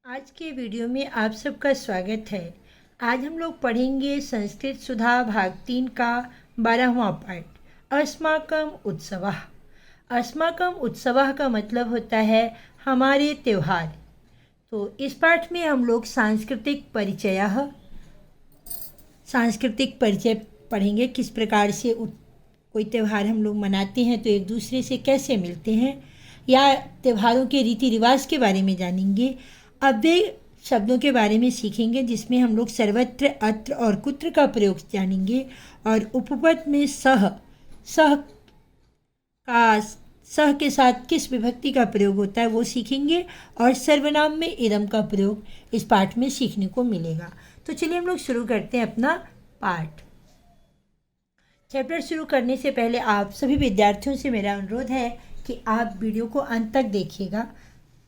आज के वीडियो में आप सबका स्वागत है। आज हम लोग पढ़ेंगे संस्कृत सुधा भाग 3 का 12वां पार्ट अस्माकम उत्सवः। अस्माकम उत्सवः का मतलब होता है हमारे त्यौहार। तो इस पाठ में हम लोग सांस्कृतिक परिचय पढ़ेंगे। किस प्रकार से कोई त्यौहार हम लोग मनाते हैं तो एक दूसरे से कैसे मिलते हैं, या त्योहारों के रीति रिवाज के बारे में जानेंगे। अव्यय शब्दों के बारे में सीखेंगे जिसमें हम लोग सर्वत्र, अत्र और कुत्र का प्रयोग जानेंगे, और उपपद में सह के साथ किस विभक्ति का प्रयोग होता है वो सीखेंगे, और सर्वनाम में इदम का प्रयोग इस पाठ में सीखने को मिलेगा। तो चलिए हम लोग शुरू करते हैं अपना पाठ। चैप्टर शुरू करने से पहले आप सभी विद्यार्थियों से मेरा अनुरोध है कि आप वीडियो को अंत तक देखिएगा,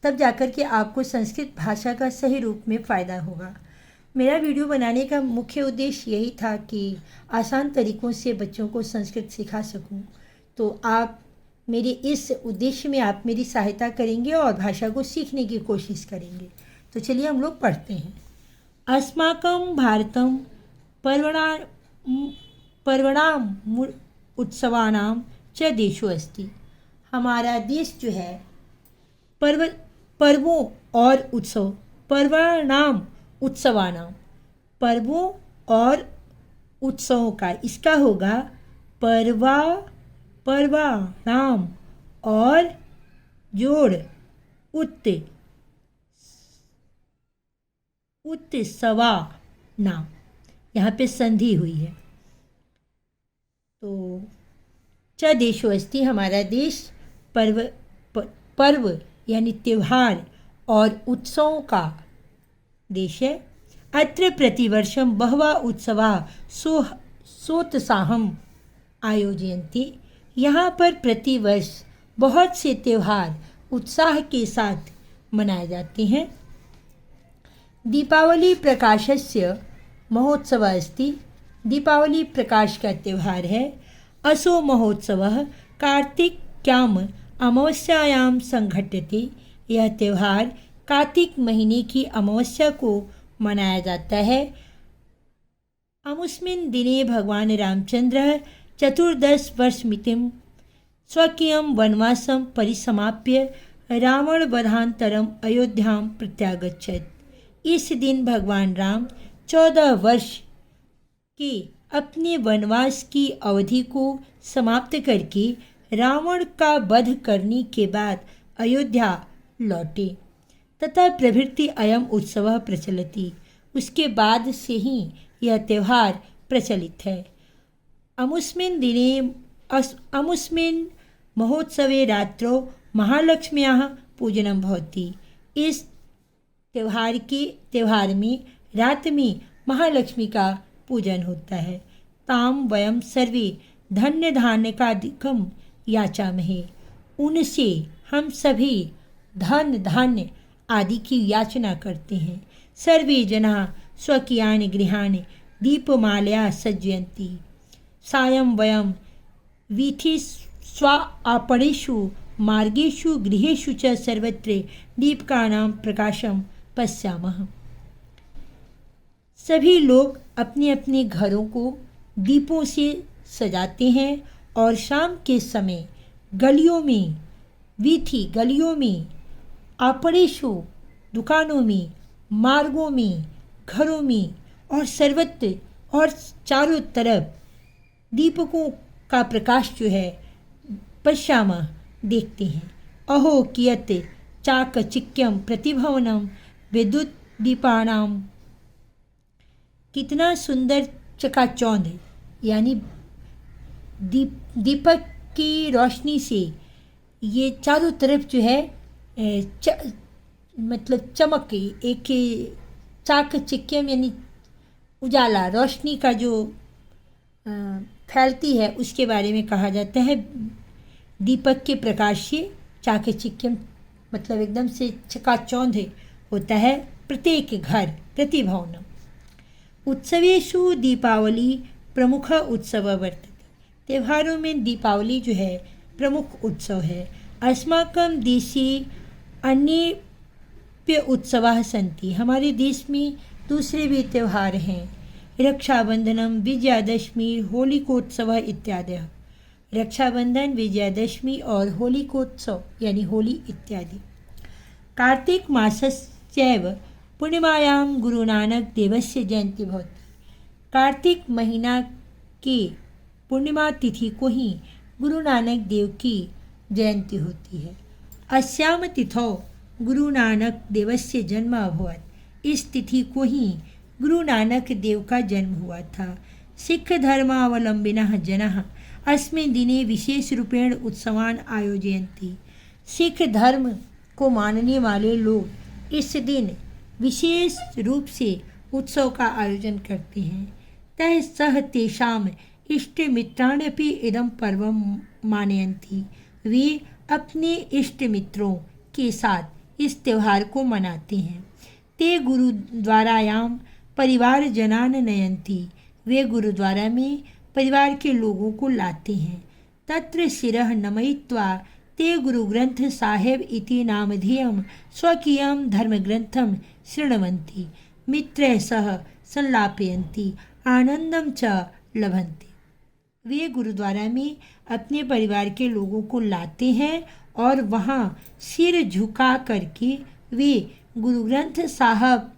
तब जाकर के आपको संस्कृत भाषा का सही रूप में फ़ायदा होगा। मेरा वीडियो बनाने का मुख्य उद्देश्य यही था कि आसान तरीक़ों से बच्चों को संस्कृत सिखा सकूं। तो आप मेरे इस उद्देश्य में आप मेरी सहायता करेंगे और भाषा को सीखने की कोशिश करेंगे। तो चलिए हम लोग पढ़ते हैं। अस्माकं भारतं पर्वणाम उत्सवानां च देशो अस्ति। हमारा देश जो है पर्वों और उत्सव, पर्वणाम उत्सवानाम, पर्वों और उत्सवों का, इसका होगा पर्वणाम और जोड़ उत्सवा नाम, यहाँ पे संधि हुई है। तो च देशो अस्ति, हमारा देश पर्व यानी त्यौहार और उत्सवों का देश है। अत्र प्रतिवर्षं बहवा उत्सवा सोत्साहम् आयोजयन्ति। यहाँ पर प्रतिवर्ष बहुत से त्यौहार उत्साह के साथ मनाए जाते हैं। दीपावली प्रकाशस्य महोत्सवः अस्ति। दीपावली प्रकाश का त्यौहार है। असो महोत्सवः कार्तिक्याम अमावस्यायां संघट्यते। यह त्यौहार कार्तिक महीने की अमावस्या को मनाया जाता है। अमुस्मिन् दिने भगवान रामचंद्र 14 वर्षमितिं स्वकीयं वनवासं परिसमाप्य रावणवधानन्तरम् अयोध्यां प्रत्यागच्छत्। इस दिन भगवान राम 14 वर्ष के अपने वनवास की अवधि को समाप्त करके रावण का वध करने के बाद अयोध्या लौटे। तथा प्रभृति अयम उत्सव प्रचलति। उसके बाद से ही यह त्यौहार प्रचलित है। अमुस्मिन् महोत्सवे रात्रौ महालक्ष्म्याः पूजनं भवति। इस त्यौहार में रात में महालक्ष्मी का पूजन होता है। ताम वयम सर्वे धन्य धान्यकादिकं याचामहे। उनसे हम सभी धन धान्य आदि की याचना करते हैं। सर्वे जनाः स्वकीयानि गृहाणि दीपमालया सज्जयन्ति। सायं वयं वीथि स्वापणेषु मार्गेषु गृहेषु च सर्वत्र दीपकानां प्रकाशं पश्यामः। सभी लोग अपने अपने घरों को दीपों से सजाते हैं और शाम के समय गलियों में, आपणेषु दुकानों में, मार्गों में, घरों में और सर्वत्र और चारों तरफ दीपकों का प्रकाश जो है पश्यामः देखते हैं। अहो कियत् चाकचिक्यं प्रतिभवनं विद्युत दीपानां। कितना सुंदर चकाचौंध, यानी दीपक की रोशनी से ये चारों तरफ जो है मतलब चमक, एक चाकचिक्यम यानी उजाला, रोशनी का जो फैलती है उसके बारे में कहा जाता है। दीपक के प्रकाश से चाकचिक्यम मतलब एकदम से चकाचौंध होता है प्रत्येक घर, प्रतिभवनम। उत्सवेषु दीपावली प्रमुख उत्सव वर्तते। त्योहारों में दीपावली जो है प्रमुख उत्सव है। अस्माकं देशे अन्ये प्य उत्सवाः सन्ति। हमारे देश में दूसरे भी त्यौहार हैं, रक्षाबंधनम, विजयादशमी, होलिकोत्सव इत्यादि। रक्षाबंधन, विजयादशमी और होलिकोत्सव यानी होली इत्यादि। कार्तिक मासस्यैव पूर्णिमायां गुरुनानक देवस्य जयंती भवति। कार्तिक महीना की पूर्णिमा तिथि को ही गुरु नानक देव की जयंती होती है। अस्याम तिथौ गुरु नानक देवस्य जन्म अभवत्। इस तिथि को ही गुरु नानक देव का जन्म हुआ था। सिख धर्मावलंबिनः जनाः अस्मिन् दिने विशेष रूपेण उत्सवान् आयोजयन्ति। सिख धर्म को मानने वाले लोग इस दिन विशेष रूप से उत्सव का आयोजन करते हैं। तः सह तेषाम इष्ट मित्राण्यपि इदं पर्व मानयन्ति। वे अपने इष्ट मित्रों के साथ इस त्यौहार को मनाते हैं। ते गुरुद्वारायां परिवार जनान नयन्ति। वे गुरुद्वारा में परिवार के लोगों को लाते हैं। तत्र शिरः नमयित्वा ते गुरुग्रंथ साहेब इति नामधेयं स्वकीयं धर्मग्रंथं शृण्वन्ति। मित्रैः सह संलापयन्ति, आनंदं च लभन्ति। वे गुरुद्वारा में अपने परिवार के लोगों को लाते हैं और वहाँ सिर झुका करके वे गुरु ग्रंथ साहब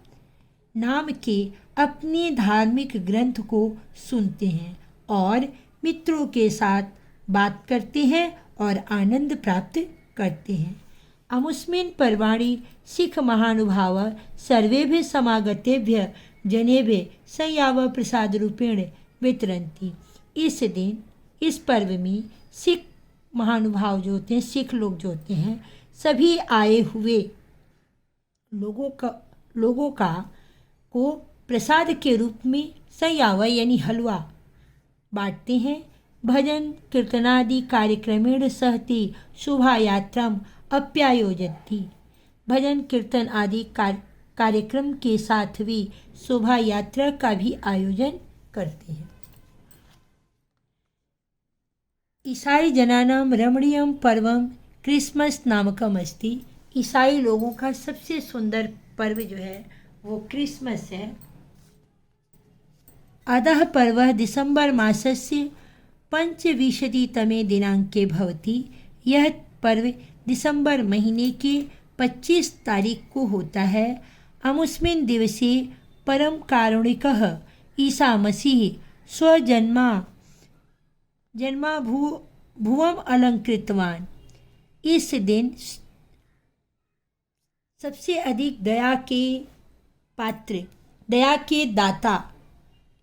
नाम के अपने धार्मिक ग्रंथ को सुनते हैं और मित्रों के साथ बात करते हैं और आनंद प्राप्त करते हैं। अमुस्मिन् पर्वाणि सिख महानुभाव सर्वेभ्यः समागतेभ्यः जनेभ्यः संयाव प्रसाद रूपेण वितरन्ति। इस दिन, इस पर्व में सिख महानुभाव जो होते हैं, सिख लोग जो होते हैं, सभी आए हुए लोगों का को प्रसाद के रूप में संयाव यानी हलवा बांटते हैं। भजन कीर्तनादि कार्यक्रमेण सहति शोभा यात्राम अप्यायोजन्ति। भजन कीर्तन आदि कार्यक्रम के साथ भी शोभा यात्रा का भी आयोजन करते हैं। ईसाई जनानां रमणीयं पर्वं क्रिसमस नामकम अस्ति। ईसाई लोगों का सबसे सुंदर पर्व जो है वो क्रिसमस है। अतः पर्व दिसंबर मासस्य 25तमे दिनांके भवति। यह पर्व दिसंबर महीने के 25 तारीख को होता है। अमुस्मिन् दिवसे परम कारुणिकः ईसा मसीह भुवम अलंकृतवान। इस दिन सबसे अधिक दया के पात्र, दया के दाता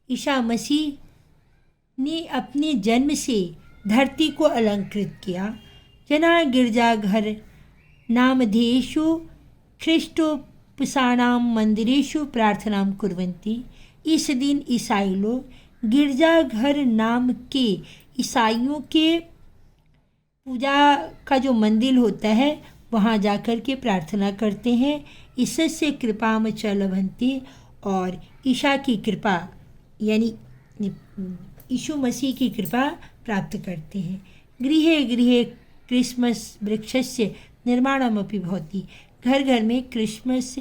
ईसा मसीह ने अपने जन्म से धरती को अलंकृत किया। जना गिरजाघर नामधेयेषु ख्रिस्टोपसानां मंदिरेषु प्रार्थनां कुर्वन्ति। इस दिन ईसाई लोग गिरजाघर नाम के ईसाइयों के पूजा का जो मंदिर होता है वहाँ जाकर के प्रार्थना करते हैं। ईशस्य कृपाम च लभन्ति, और ईशा की कृपा यानी यीशु मसीह की कृपा प्राप्त करते हैं। गृहे गृहे क्रिसमस वृक्षस्य निर्माणमपि भवति। घर घर में क्रिसमस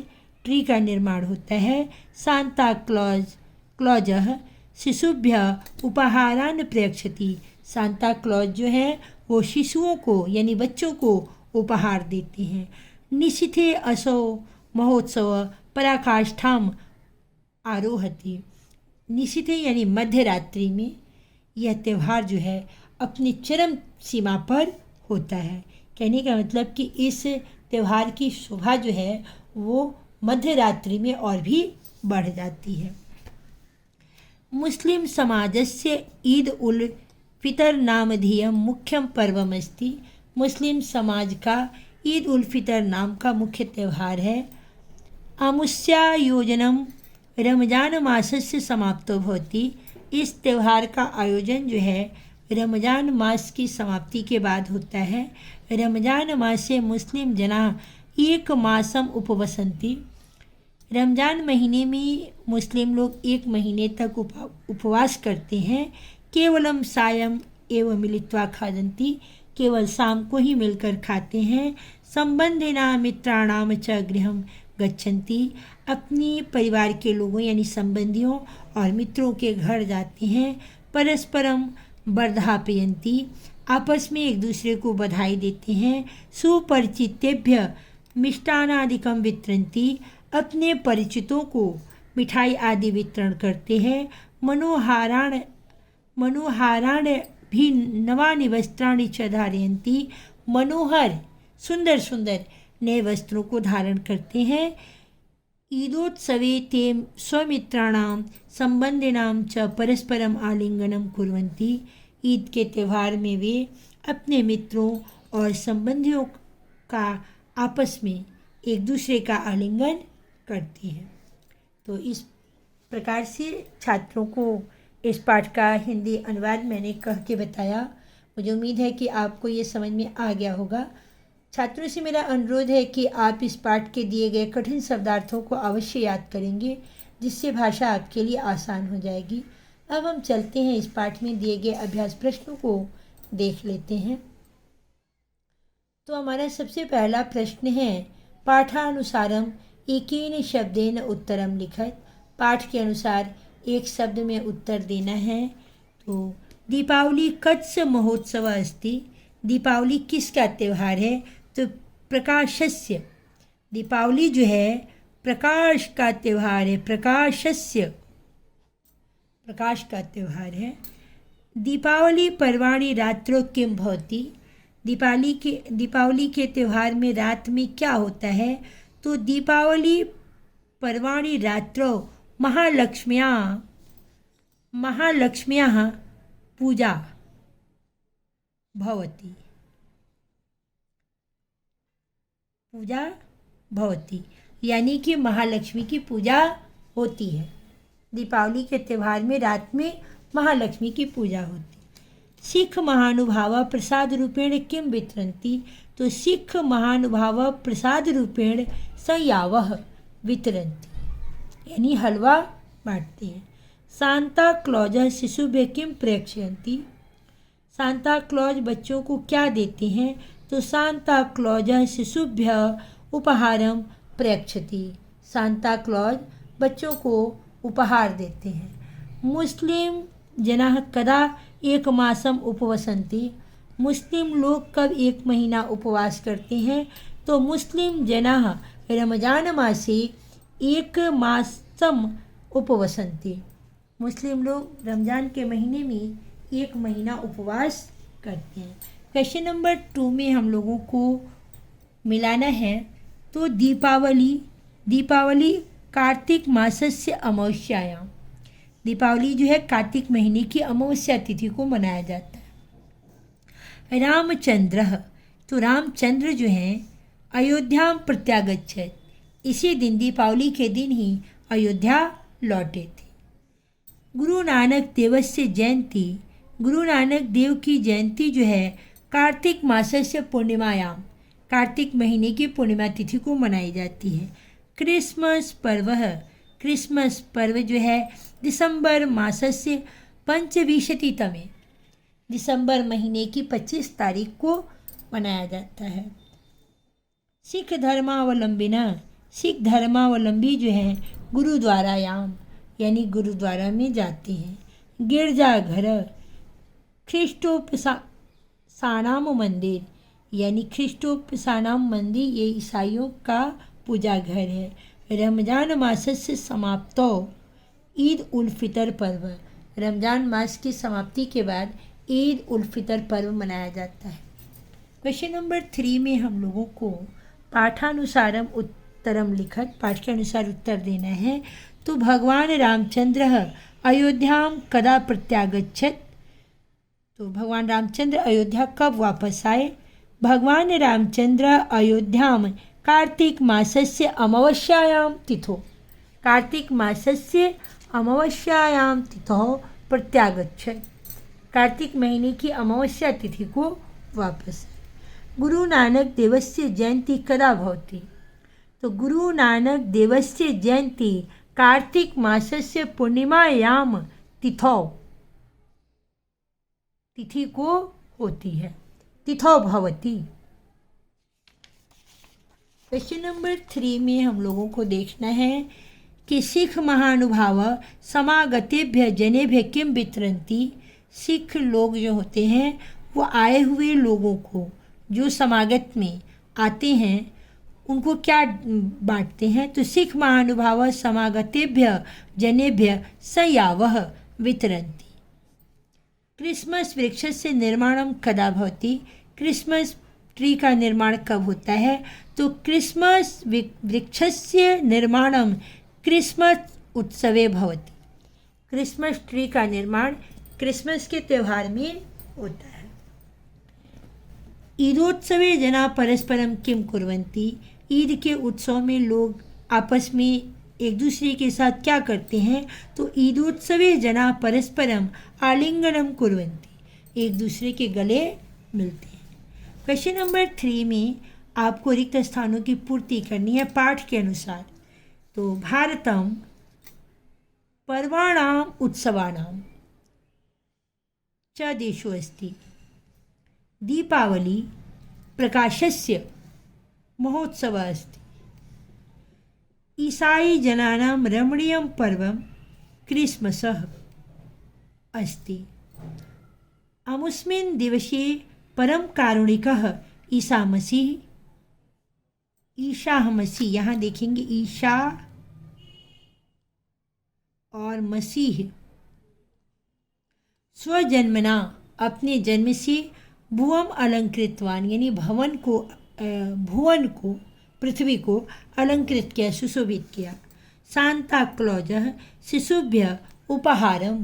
ट्री का निर्माण होता है। सांता क्लॉजः शिशुभ्यः उपहारान् प्रयच्छति। सांता क्लॉज जो है वो शिशुओं को यानी बच्चों को उपहार देते हैं। निशिथे असौ महोत्सव पराकाष्ठाम आरोहति। निशिथे यानी मध्य रात्रि में यह त्यौहार जो है अपनी चरम सीमा पर होता है। कहने का मतलब कि इस त्यौहार की शोभा जो है वो मध्य रात्रि में और भी बढ़ जाती है। मुस्लिम समाजस्य ईद उल फितर नामधेयं मुख्यम पर्वमस्ति। मुस्लिम समाज का ईद उल फितर नाम का मुख्य त्यौहार है। आमुष्यायोजनम रमजान मासस्य समाप्तो भवति। इस त्यौहार का आयोजन जो है रमजान मास की समाप्ति के बाद होता है। रमजान मासे मुस्लिम जना एक मासम उपवसन्ति। रमजान महीने में मुस्लिम लोग 1 महीने तक उपवास करते हैं। केवलम सायं एवं मिलित्वा खादन्ति। केवल शाम को ही मिलकर खाते हैं। संबंधिना मित्राणाम च गृहं गच्छन्ति, अपनी परिवार के लोगों यानी संबंधियों और मित्रों के घर जाते हैं। परस्परम वर्धापयन्ति, आपस में एक दूसरे को बधाई देते हैं। सुपरिचितेभ्य मिष्टानादिकम वितरन्ति, अपने परिचितों को मिठाई आदि वितरण करते हैं। मनोहाराण भी नवानि वस्त्राणि च धारयन्ति, मनोहर सुंदर सुंदर नए वस्त्रों को धारण करते हैं। ईदोत्सवे ते स्वमित्राणां संबंधिनां च परस्परम आलिंगनम कुर्वन्ति, ईद के त्यौहार में वे अपने मित्रों और संबंधियों का आपस में एक दूसरे का आलिंगन करते हैं। तो इस प्रकार से छात्रों को इस पाठ का हिंदी अनुवाद मैंने कह के बताया। मुझे उम्मीद है कि आपको ये समझ में आ गया होगा। छात्रों से मेरा अनुरोध है कि आप इस पाठ के दिए गए कठिन शब्दार्थों को अवश्य याद करेंगे, जिससे भाषा आपके लिए आसान हो जाएगी। अब हम चलते हैं इस पाठ में दिए गए अभ्यास प्रश्नों को देख लेते हैं। तो हमारा सबसे पहला प्रश्न है, पाठानुसारम एकेन शब्देन उत्तरम लिखत। पाठ के अनुसार एक शब्द में उत्तर देना है। तो दीपावली कस्य महोत्सव अस्ति, दीपावली किसका त्यौहार है? तो प्रकाशस्य, दीपावली जो है प्रकाश का त्यौहार है, प्रकाशस्य, प्रकाश का त्यौहार है। दीपावली पर्वाणि रात्रो किम भवति, दीपावली के त्यौहार में रात में क्या होता है? तो दीपावली पर्वाणि रात्रो महालक्ष्म्याः पूजा भवति, यानी कि महालक्ष्मी की पूजा होती है। दीपावली के त्यौहार में रात में महालक्ष्मी की पूजा होती है। सिख महानुभाव प्रसाद रूपेण किम वितरन्ति, तो सिख महानुभाव प्रसाद रूपेण संयावः वितरन्ति, यानी हलवा बांटते हैं। सांता क्लॉज शिशुभ्यः किम प्रेषयन्ति, सांता क्लॉज बच्चों को क्या देते हैं? तो सांता क्लॉज शिशुभ्यः उपहारम प्रेक्षति, सांता क्लॉज बच्चों को उपहार देते हैं। मुस्लिम जनाः कदा एक मासम उपवसन्ति, मुस्लिम लोग कब एक महीना उपवास करते हैं? तो मुस्लिम जनाः रमजान मासे एक मासम उपवसन्ति, मुस्लिम लोग रमजान के महीने में एक महीना उपवास करते हैं। क्वेश्चन नंबर 2 में हम लोगों को मिलाना है। तो दीपावली कार्तिक मासस्य अमावस्यायां, दीपावली जो है कार्तिक महीने की अमावस्या तिथि को मनाया जाता है। रामचंद्र, तो रामचंद्र जो हैं अयोध्या प्रत्यागच्छत, इसी दिन दीपावली के दिन ही अयोध्या लौटे थे। गुरु नानक देवस्य जयंती, गुरु नानक देव की जयंती जो है कार्तिक मासस्य पूर्णिमायाम, कार्तिक महीने की पूर्णिमा तिथि को मनाई जाती है। क्रिसमस पर्व, क्रिसमस पर्व जो है दिसंबर मासस्य पंचविंशतितमे, दिसंबर महीने की 25 तारीख को मनाया जाता है। सिख धर्मावलंबी जो हैं गुरुद्वारायाम, यानी गुरुद्वारा में जाते हैं। गिरजाघर, ख्रिस्टोपसानाम मंदिर, यानी ख्रिस्टोपसानाम मंदिर ये ईसाइयों का पूजा घर है। रमजान मासस्य समाप्तो ईद उल फितर पर्व, रमजान मास की समाप्ति के बाद ईद उल फितर पर्व मनाया जाता है। क्वेश्चन नंबर 3 में हम लोगों को पाठानुसारम उत्तरम लिखत, पाठ के अनुसार उत्तर देना है। तो भगवान रामचंद्र अयोध्याम कदा प्रत्यागच्छत, तो भगवान रामचंद्र अयोध्या कब वापस आए? भगवान रामचंद्र अयोध्याम कार्तिक मासस्य अमावस्यायां तिथो, कार्तिक मासस्य अमावस्यायां तिथो प्रत्यागच्छत, कार्तिक महीने की अमावस्या तिथि को वापस। गुरु नानक देवस्य जयंती कदा भवति, तो गुरु नानक देवस्य जयंती कार्तिक मासस्य पूर्णिमायाम तिथि को होती है, तिथौ भवति। क्वेश्चन नंबर 3 में हम लोगों को देखना है कि सिख महानुभाव समागतेभ्य जनेभ्य किम वितरन्ति। सिख लोग जो होते हैं वो आए हुए लोगों को, जो समागत में आते हैं, उनको क्या बांटते हैं। तो सिख महानुभाव समागतेभ्य जनेभ्य सयावह वितरन्ति। क्रिसमस वृक्षस्य निर्माणं कदा भवति। क्रिसमस ट्री का निर्माण कब होता है। तो क्रिसमस वृक्षस्य निर्माणं क्रिसमस उत्सवे भवति। क्रिसमस ट्री का निर्माण क्रिसमस के त्यौहार में होता है। ईदोत्सवे जना परस्परम किम कुर्वन्ति। ईद के उत्सव में लोग आपस में एक दूसरे के साथ क्या करते हैं। तो ईदोत्सवे जना परस्परम आलिंगनम कुर्वन्ति। एक दूसरे के गले मिलते हैं। क्वेश्चन नंबर 3 में आपको रिक्त स्थानों की पूर्ति करनी है पाठ के अनुसार। तो भारतम पर्वाणाम उत्सवानाम च देशो अस्ति। दीपावली प्रकाशस्य महोत्सवः अस्ति। ईसाई जनानां रमणीयं पर्वं क्रिसमसः अस्ति। अमुस्मिन् दिवसे परम कारुणिकः ईसा मसीह। यहाँ देखेंगे ईशा और मसीह स्वजन्मना अपने जन्म से भुवम अलंकृतवान, यानी भुवन को पृथ्वी को अलंकृत किया, सुशोभित किया। सांता क्लॉज शिशुभ्य उपहारम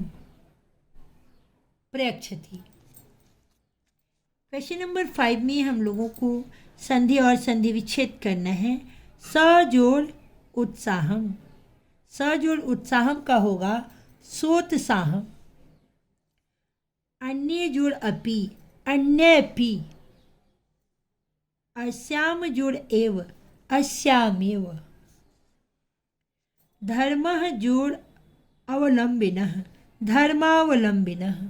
प्रयच्छति। क्वेश्चन नंबर 5 में हम लोगों को संधि और संधि विच्छेद करना है। सजोड़ उत्साहम। सजोड़ उत्साहम का होगा सोत्साहम। अन्य जोड़ अपि, अन्यपि। अस्याम जोड़ एव, अस्यामेव। धर्मः जोड़ अवलंबिनः, धर्मावलंबिनः।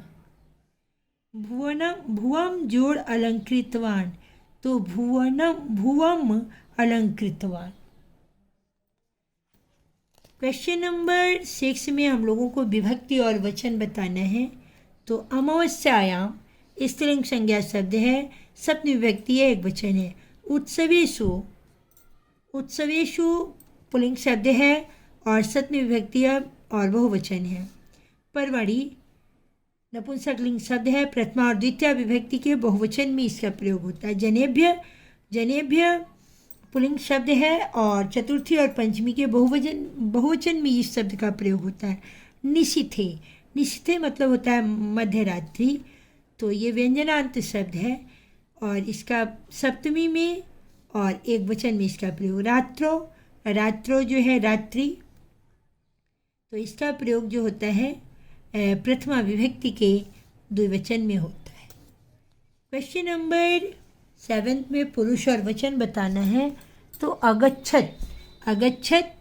भुवम जोड़ अलंकृतवान, तो भुवम अलंकृतवान। क्वेश्चन नंबर 6 में हम लोगों को विभक्ति और वचन बताना है। तो अमावस्यायाम स्त्रीलिंग संज्ञा शब्द है, सप्तमी विभक्ति है, एक वचन है। उत्सवेषु, उत्सवेषु पुल्लिंग शब्द है और सप्तमी विभक्ति है और बहुवचन है। परवड़ी नपुंसकलिंग शब्द है, प्रथमा और द्वितीय विभक्ति के बहुवचन में इसका प्रयोग होता है। जनेभ्य, जनेभ्य पुल्लिंग शब्द है और चतुर्थी और पंचमी के बहुवचन में इस शब्द का प्रयोग होता है। निशिथे, निशिथे मतलब होता है मध्य रात्रि, तो ये व्यंजनांत शब्द है और इसका सप्तमी में और एक वचन में इसका प्रयोग। रात्रो, रात्रो जो है रात्रि, तो इसका प्रयोग जो होता है प्रथमा विभक्ति के द्विवचन में होता है। क्वेश्चन नंबर 7 में पुरुष और वचन बताना है। तो अगच्छत, अगच्छत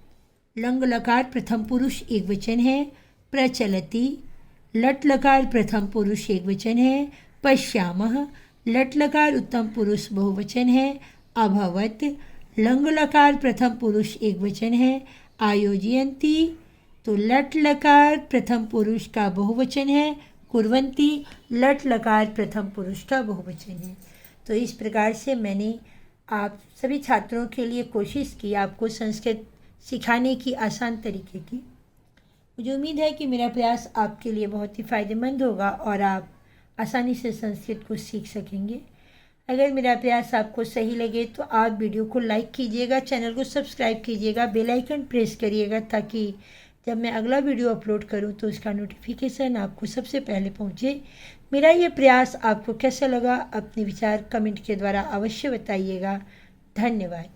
लंग लकार प्रथम पुरुष एक वचन है। प्रचलति लट लकार प्रथम पुरुष एक वचन है। पश्यामः लट लकार उत्तम पुरुष बहुवचन है। अभवत लंग लकार प्रथम पुरुष एक वचन है। आयोजयन्ति तो लट लकार प्रथम पुरुष का बहुवचन है। कुर्वन्ति लट लकार प्रथम पुरुष का बहुवचन है। तो इस प्रकार से मैंने आप सभी छात्रों के लिए कोशिश की आपको संस्कृत सिखाने की आसान तरीके की। मुझे उम्मीद है कि मेरा प्रयास आपके लिए बहुत ही फ़ायदेमंद होगा और आप आसानी से संस्कृत को सीख सकेंगे। अगर मेरा प्रयास आपको सही लगे तो आप वीडियो को लाइक कीजिएगा, चैनल को सब्सक्राइब कीजिएगा, बेल आइकन प्रेस करिएगा ताकि जब मैं अगला वीडियो अपलोड करूं तो उसका नोटिफिकेशन आपको सबसे पहले पहुंचे। मेरा ये प्रयास आपको कैसा लगा अपने विचार कमेंट के द्वारा अवश्य बताइएगा। धन्यवाद।